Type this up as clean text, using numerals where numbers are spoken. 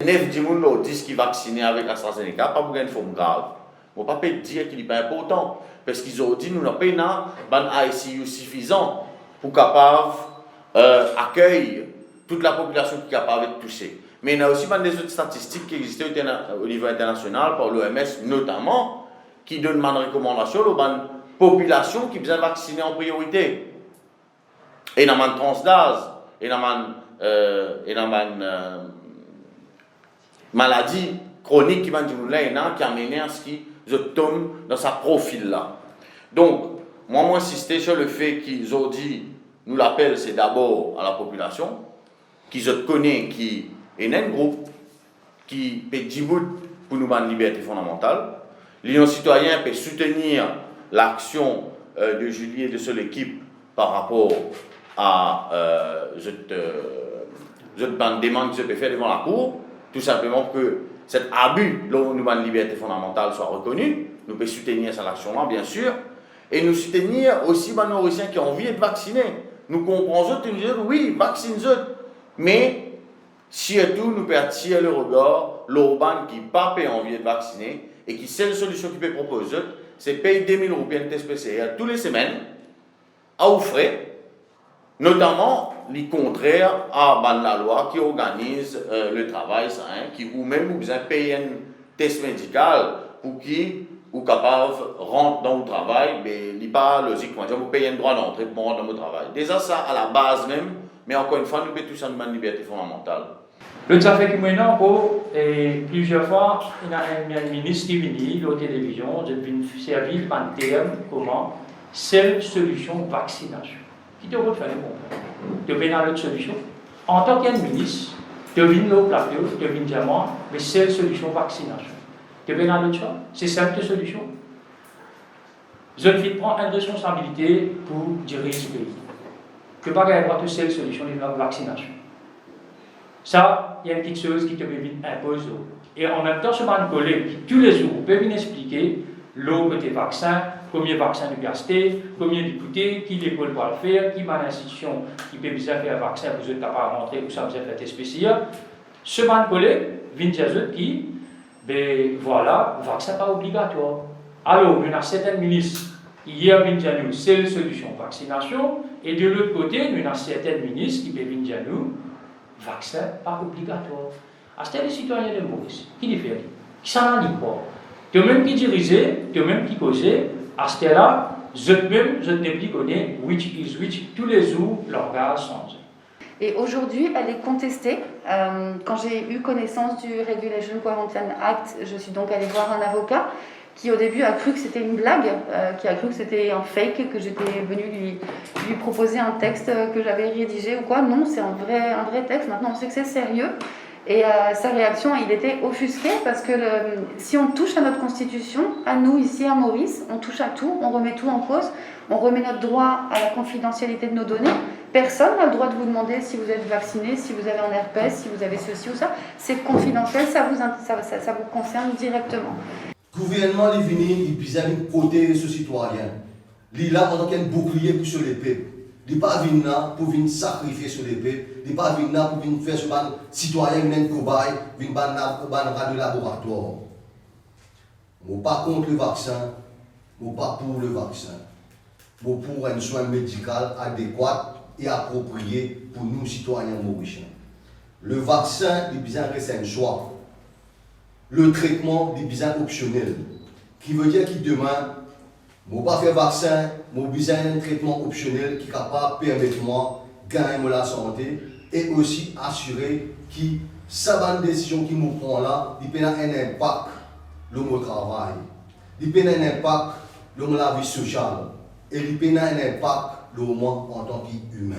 9 10 personnes 10 qui vaccinés avec AstraZeneca, pas pour une forme grave. On ne peut pas dire qu'il n'est pas important. Parce qu'ils ont dit, nous n'avons pas un ICU suffisant pour capable accueillir toute la population qui est capable d'être touchée. Mais il y a aussi des autres statistiques qui existent au niveau international, par l'OMS notamment, qui donnent des recommandations aux populations qui besoin vacciner en priorité. Et dans une tranche d'âge, et dans une maladie chronique qui va qui a mené à ce qui tombe dans sa profil là. Donc, moi insister sur le fait qu'ils ont dit, nous l'appel c'est d'abord à la population, qui se connaît, qui est un groupe, qui peut dire pour nous une liberté fondamentale. L'Union citoyenne peut soutenir l'action de Julie et de son équipe par rapport à cette demande qui se peut faire devant la Cour, tout simplement que cet abus de la liberté fondamentale soit reconnu. Nous pouvons soutenir cette action-là, bien sûr, et nous soutenir aussi les Mauriciens qui ont envie d'être vaccinés. Nous comprenons et nous disons, oui, vaccine-eux, mais surtout, nous pouvons attirer le regard, l'urbain qui n'a pas envie d'être vacciné, et qui, seule solution qu'il peut proposer, c'est payer 2000 € de test PCR toutes les semaines, à aux frais, notamment les contraires à la loi qui organise le travail, ou même vous besoin de payer un test médical pour qui ou capable rentre dans le travail, mais il n'est pas logique. Vous payez un droit d'entrée pour rentrer dans le travail. Déjà ça à la base même, mais encore une fois, nous pouvons tous en demander une liberté fondamentale. Le ça fait que maintenant, plusieurs fois, il y a un ministre qui vient à la télévision, de servir un terme comment seule solution vaccination. Qui te refait le bon. Tu as l'autre solution. En tant qu'un ministre, tu viens au plateau, tu viens dire moi, mais seule solution vaccination. Tu as l'autre choix. C'est simple solution. Je vais prendre une responsabilité pour diriger ce pays. Tu ne peux pas avoir une seule solution de la vaccination. Ça, il y a une petite chose qui te peut imposer. Et en même temps, ce man collègue qui tous les jours peut venir expliquer l'eau des vaccins, combien de vaccins de gasté, combien de coûter, qui l'école va le faire, qui m'a l'institution qui peut bien faire un vaccin, vous êtes capable de rentrer, ou ça vous êtes fait spécial. Ce man collègue vient dire qui, ben voilà, le vaccin n'est pas obligatoire. Alors, il y a certains ministres, hier, vient dire nous, c'est la solution vaccination, et de l'autre côté, il y a certains ministres qui peuvent dire nous, vaccin pas obligatoire. C'est les citoyens de Maurice qui les fait, qui s'en allient pas. Tu même qui dirigeait, tu même qui causait, à ce là je ne plus connais which is which, tous les jours, leur regard change. Et aujourd'hui, elle est contestée. Quand j'ai eu connaissance du Regulation Quarantine Act, je suis donc allée voir un avocat qui au début a cru que c'était une blague, qui a cru que c'était un fake, que j'étais venue lui proposer un texte que j'avais rédigé ou quoi. Non, c'est un vrai texte. Maintenant, on sait que c'est sérieux. Et sa réaction, il était offusqué parce que si on touche à notre constitution, à nous ici à Maurice, on touche à tout, on remet tout en cause, on remet notre droit à la confidentialité de nos données. Personne n'a le droit de vous demander si vous êtes vacciné, si vous avez un herpès, si vous avez ceci ou ça. C'est confidentiel, ça vous concerne directement. Le gouvernement est venu, il a protéger ce citoyen. Il est là en tant qu'un bouclier pour sur l'épée. Il n'est pas venu là pour venir sacrifier sur l'épée. Il n'est pas venu là pour venir faire ce citoyen qui est un cobaye, venir faire de laboratoire. Je ne suis pas contre le vaccin, je ne suis pas pour le vaccin. Je suis pour un soin médical adéquat et approprié pour nous, citoyens mauriciens. Le vaccin est bien un choix. Le traitement est bien optionnel. Qui veut dire que demain, je ne vais pas faire vaccin, je vais besoin d'un traitement optionnel qui est capable de permettre moi de gagner la santé et aussi assurer que cette décision qui nous prend là, il peut avoir un impact sur le travail, il peut avoir un impact sur la vie sociale et il peut avoir un impact sur moi en tant qu'humain.